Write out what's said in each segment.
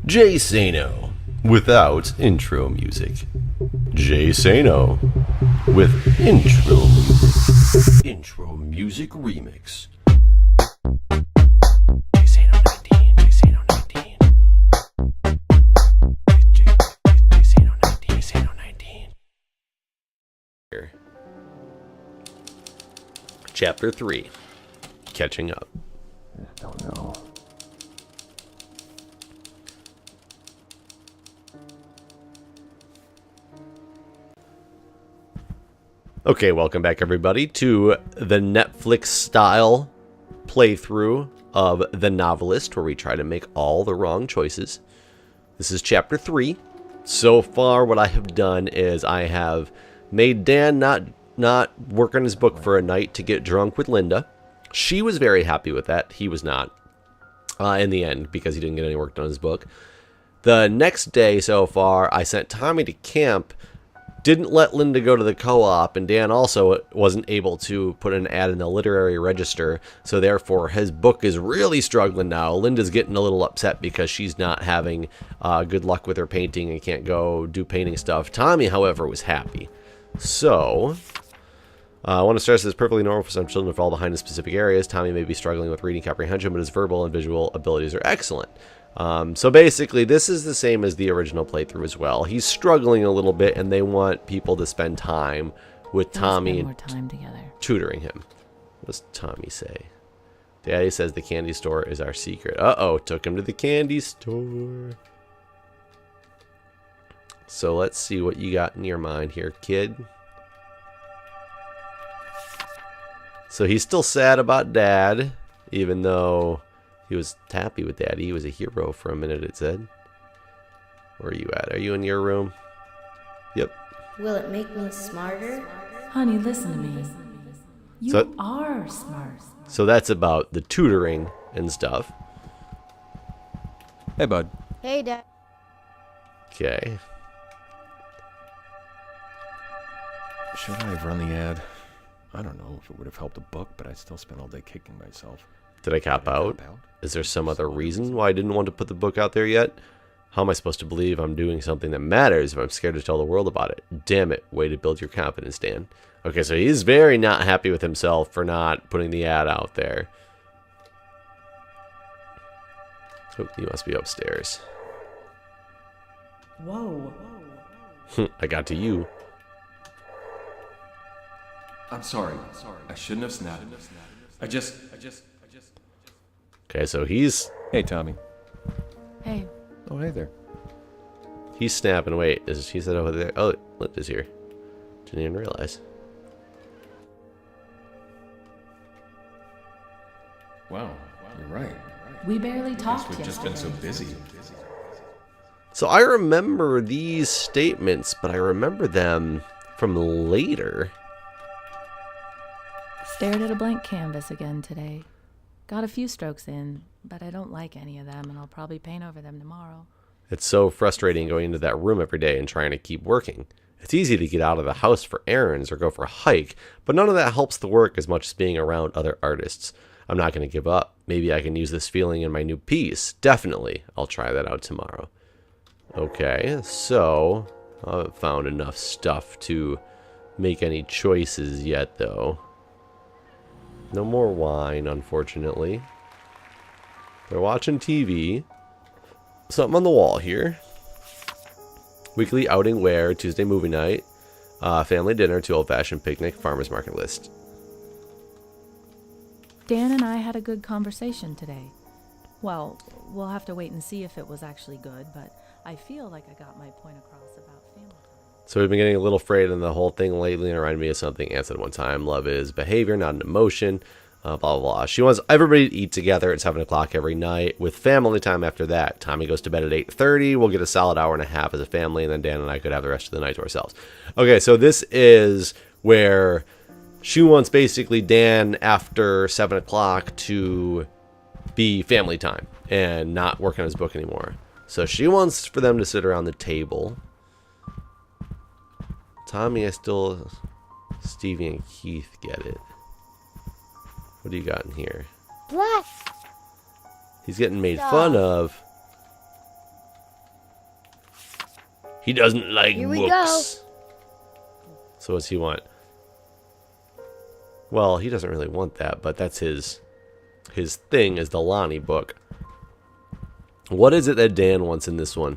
Jay Sano without intro music. Jay Sano with intro music. Intro music remix. Jay Sano 19. Jay Sano 19. Jay Sano 19. Jay Sano 19. Here. Chapter 3. Catching up. I don't know. Okay, welcome back everybody to the Netflix style playthrough of The Novelist, where we try to make all the wrong choices. This is chapter 3. So far what I have done is I have made Dan not work on his book for a night to get drunk with Linda. She was very happy with that. He was not in the end because he didn't get any work done on his book. The next day so far I sent Tommy to camp. Didn't let Linda go to the co-op, and Dan also wasn't able to put an ad in the literary register, so therefore his book is really struggling now. Linda's getting a little upset because she's not having good luck with her painting and can't go do painting stuff. Tommy, however, was happy. So, I want to stress this is perfectly normal for some children to fall behind in specific areas. Tommy may be struggling with reading comprehension, but his verbal and visual abilities are excellent. So basically, this is the same as the original playthrough as well. He's struggling a little bit, and they want people to spend time with Tommy and tutoring him. What does Tommy say? Daddy says the candy store is our secret. Uh-oh, took him to the candy store. So let's see what you got in your mind here, kid. So he's still sad about Dad, even though he was happy with Daddy. He was a hero for a minute, it said. Where are you at? Are you in your room? Yep. Will it make me smarter? Honey, listen to me. You are smart. So that's about the tutoring and stuff. Hey, bud. Hey, Dad. Okay. Should I have run the ad? I don't know if it would have helped the book, but I still spent all day kicking myself. Did I cop out? Is there some other reason why I didn't want to put the book out there yet? How am I supposed to believe I'm doing something that matters if I'm scared to tell the world about it? Damn it. Way to build your confidence, Dan. Okay, so he's very not happy with himself for not putting the ad out there. Oh, he must be upstairs. Whoa. I got to you. I'm sorry. I shouldn't have snapped. I just... Okay, so he's... Hey, Tommy. Hey. Oh, hey there. He's snapping. Wait, is he said over there? Oh, Linda's here. Didn't even realize. Wow, you're right. We barely talked We've just yesterday. been so busy. So I remember these statements, but I remember them from later. Stared at a blank canvas again today. Got a few strokes in, but I don't like any of them, and I'll probably paint over them tomorrow. It's so frustrating going into that room every day and trying to keep working. It's easy to get out of the house for errands or go for a hike, but none of that helps the work as much as being around other artists. I'm not going to give up. Maybe I can use this feeling in my new piece. Definitely. I'll try that out tomorrow. Okay, so I haven't found enough stuff to make any choices yet, though. No more wine, unfortunately. They're watching TV. Something on the wall here. Weekly outing wear, Tuesday movie night, family dinner, 2 old-fashioned picnic, farmer's market list. Dan and I had a good conversation today. Well, we'll have to wait and see if it was actually good, but I feel like I got my point across about family. So we've been getting a little afraid in the whole thing lately. It reminded me of something Anne said one time. Love is behavior, not an emotion. Blah, blah, blah. She wants everybody to eat together at 7 o'clock every night with family time after that. Tommy goes to bed at 8:30. We'll get a solid hour and a half as a family, and then Dan and I could have the rest of the night to ourselves. Okay, so this is where she wants basically Dan after 7 o'clock to be family time and not work on his book anymore. So she wants for them to sit around the table. Tommy, Stevie and Keith get it. What do you got in here? Bless. He's getting made fun of. He doesn't like Here we books. So what's he want? Well, he doesn't really want that, but that's his thing is the Lonnie book. What is it that Dan wants in this one?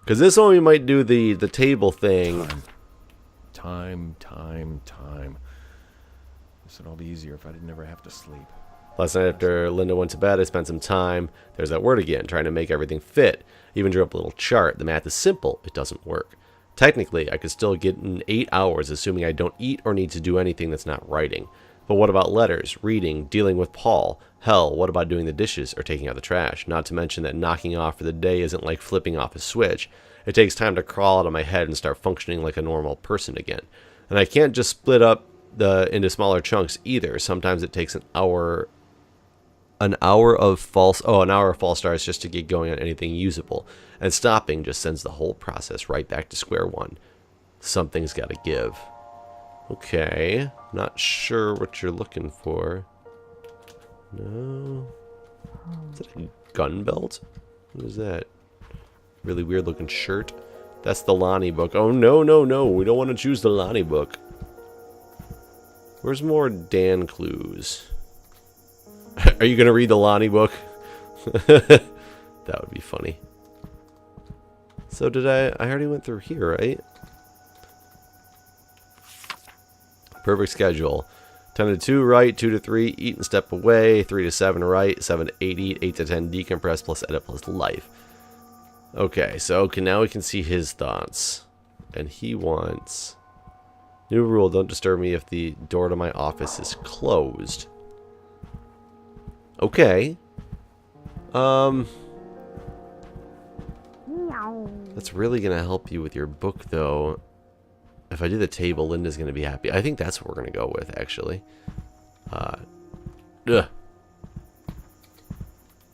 Because this one we might do the table thing. Time. This would all be easier if I didn't ever have to sleep. Last night after Linda went to bed, I spent some time, there's that word again, trying to make everything fit. Even drew up a little chart. The math is simple. It doesn't work. Technically, I could still get in 8 hours, assuming I don't eat or need to do anything that's not writing. But what about letters, reading, dealing with Paul? Hell, what about doing the dishes or taking out the trash? Not to mention that knocking off for the day isn't like flipping off a switch. It takes time to crawl out of my head and start functioning like a normal person again. And I can't just split up into smaller chunks either. Sometimes it takes an hour of false starts just to get going on anything usable. And stopping just sends the whole process right back to square one. Something's got to give. Okay, not sure what you're looking for. No. Is that a gun belt? What is that? Really weird looking shirt. That's the Lonnie book. Oh, no. We don't want to choose the Lonnie book. Where's more Dan clues? Are you going to read the Lonnie book? That would be funny. So did I already went through here, right? Perfect schedule. 10 to 2 right, 2 to 3 eat and step away, 3 to 7 right, 7 to 8 eat, 8 to 10 decompress plus edit plus life. Okay, so now we can see his thoughts. And he wants... New rule, don't disturb me if the door to my office is closed. Okay. That's really going to help you with your book, though. If I do the table, Linda's going to be happy. I think that's what we're going to go with, actually.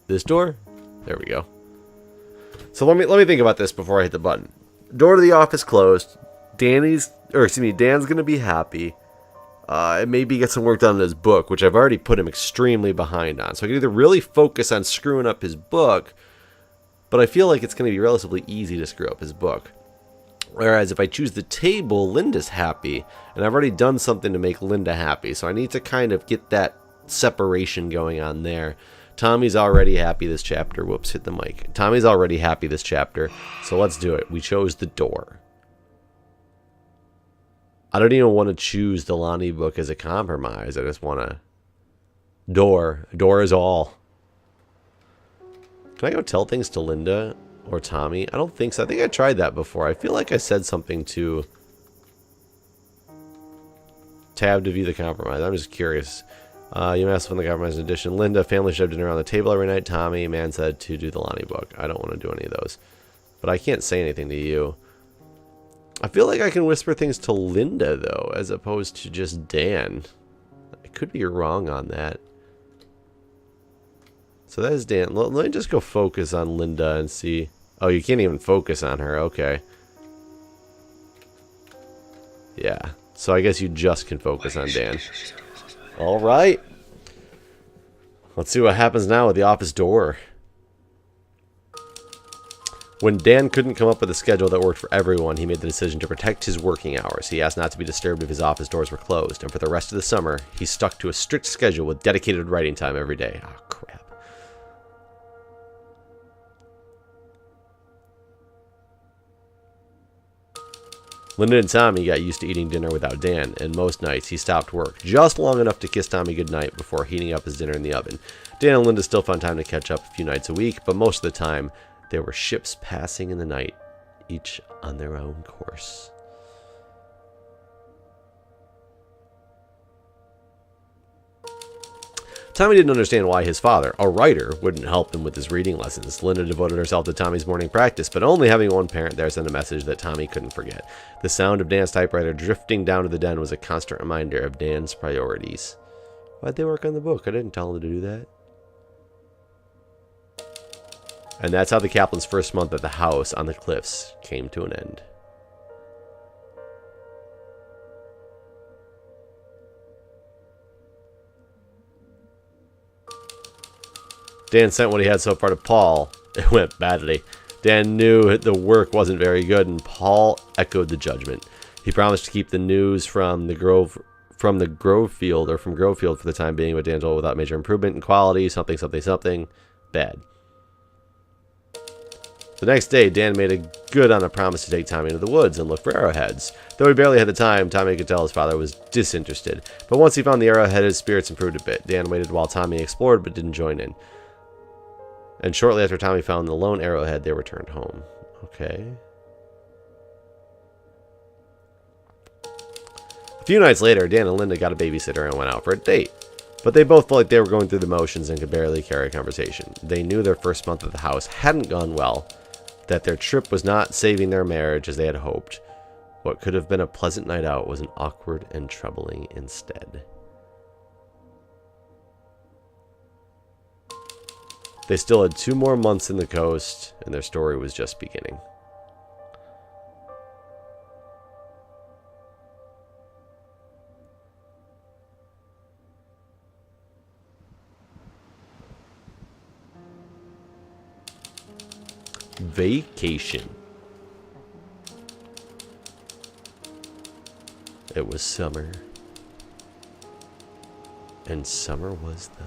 This door? There we go. So let me think about this before I hit the button. Door to the office closed. Dan's going to be happy. Maybe get some work done on his book, which I've already put him extremely behind on. So I can either really focus on screwing up his book, but I feel like it's going to be relatively easy to screw up his book. Whereas if I choose the table, Linda's happy, and I've already done something to make Linda happy. So I need to kind of get that separation going on there. Tommy's already happy this chapter. Whoops, hit the mic. Tommy's already happy this chapter, so let's do it. We chose the door. I don't even want to choose the Lonnie book as a compromise. I just want to... Door. Door is all. Can I go tell things to Linda or Tommy? I don't think so. I think I tried that before. I feel like I said something to... Tab to view the compromise. I'm just curious. You asked when the compromise edition. Linda, family should have dinner around the table every night. Tommy, man said to do the Lonnie book. I don't want to do any of those. But I can't say anything to you. I feel like I can whisper things to Linda, though, as opposed to just Dan. I could be wrong on that. So that is Dan. Let me just go focus on Linda and see. Oh, you can't even focus on her. Okay. Yeah. So I guess you just can focus on Dan. All right. Let's see what happens now with the office door. When Dan couldn't come up with a schedule that worked for everyone, he made the decision to protect his working hours. He asked not to be disturbed if his office doors were closed, and for the rest of the summer, he stuck to a strict schedule with dedicated writing time every day. Oh, crap. Linda and Tommy got used to eating dinner without Dan, and most nights he stopped work just long enough to kiss Tommy goodnight before heating up his dinner in the oven. Dan and Linda still found time to catch up a few nights a week, but most of the time, there were ships passing in the night, each on their own course. Tommy didn't understand why his father, a writer, wouldn't help him with his reading lessons. Linda devoted herself to Tommy's morning practice, but only having one parent there sent a message that Tommy couldn't forget. The sound of Dan's typewriter drifting down to the den was a constant reminder of Dan's priorities. Why'd they work on the book? I didn't tell them to do that. And that's how the Kaplan's first month at the house on the cliffs came to an end. Dan sent what he had so far to Paul. It went badly. Dan knew the work wasn't very good, and Paul echoed the judgment. He promised to keep the news from Grove Field for the time being, but Dan told without major improvement in quality, something, bad. The next day, Dan made a good on a promise to take Tommy into the woods and look for arrowheads. Though he barely had the time, Tommy could tell his father was disinterested. But once he found the arrowhead, his spirits improved a bit. Dan waited while Tommy explored, but didn't join in. And shortly after Tommy found the lone arrowhead, they returned home. Okay. A few nights later, Dan and Linda got a babysitter and went out for a date. But they both felt like they were going through the motions and could barely carry a conversation. They knew their first month at the house hadn't gone well, that their trip was not saving their marriage as they had hoped. What could have been a pleasant night out was an awkward and troubling instead. They still had 2 more months in the coast, and their story was just beginning. Vacation. It was summer, and summer was the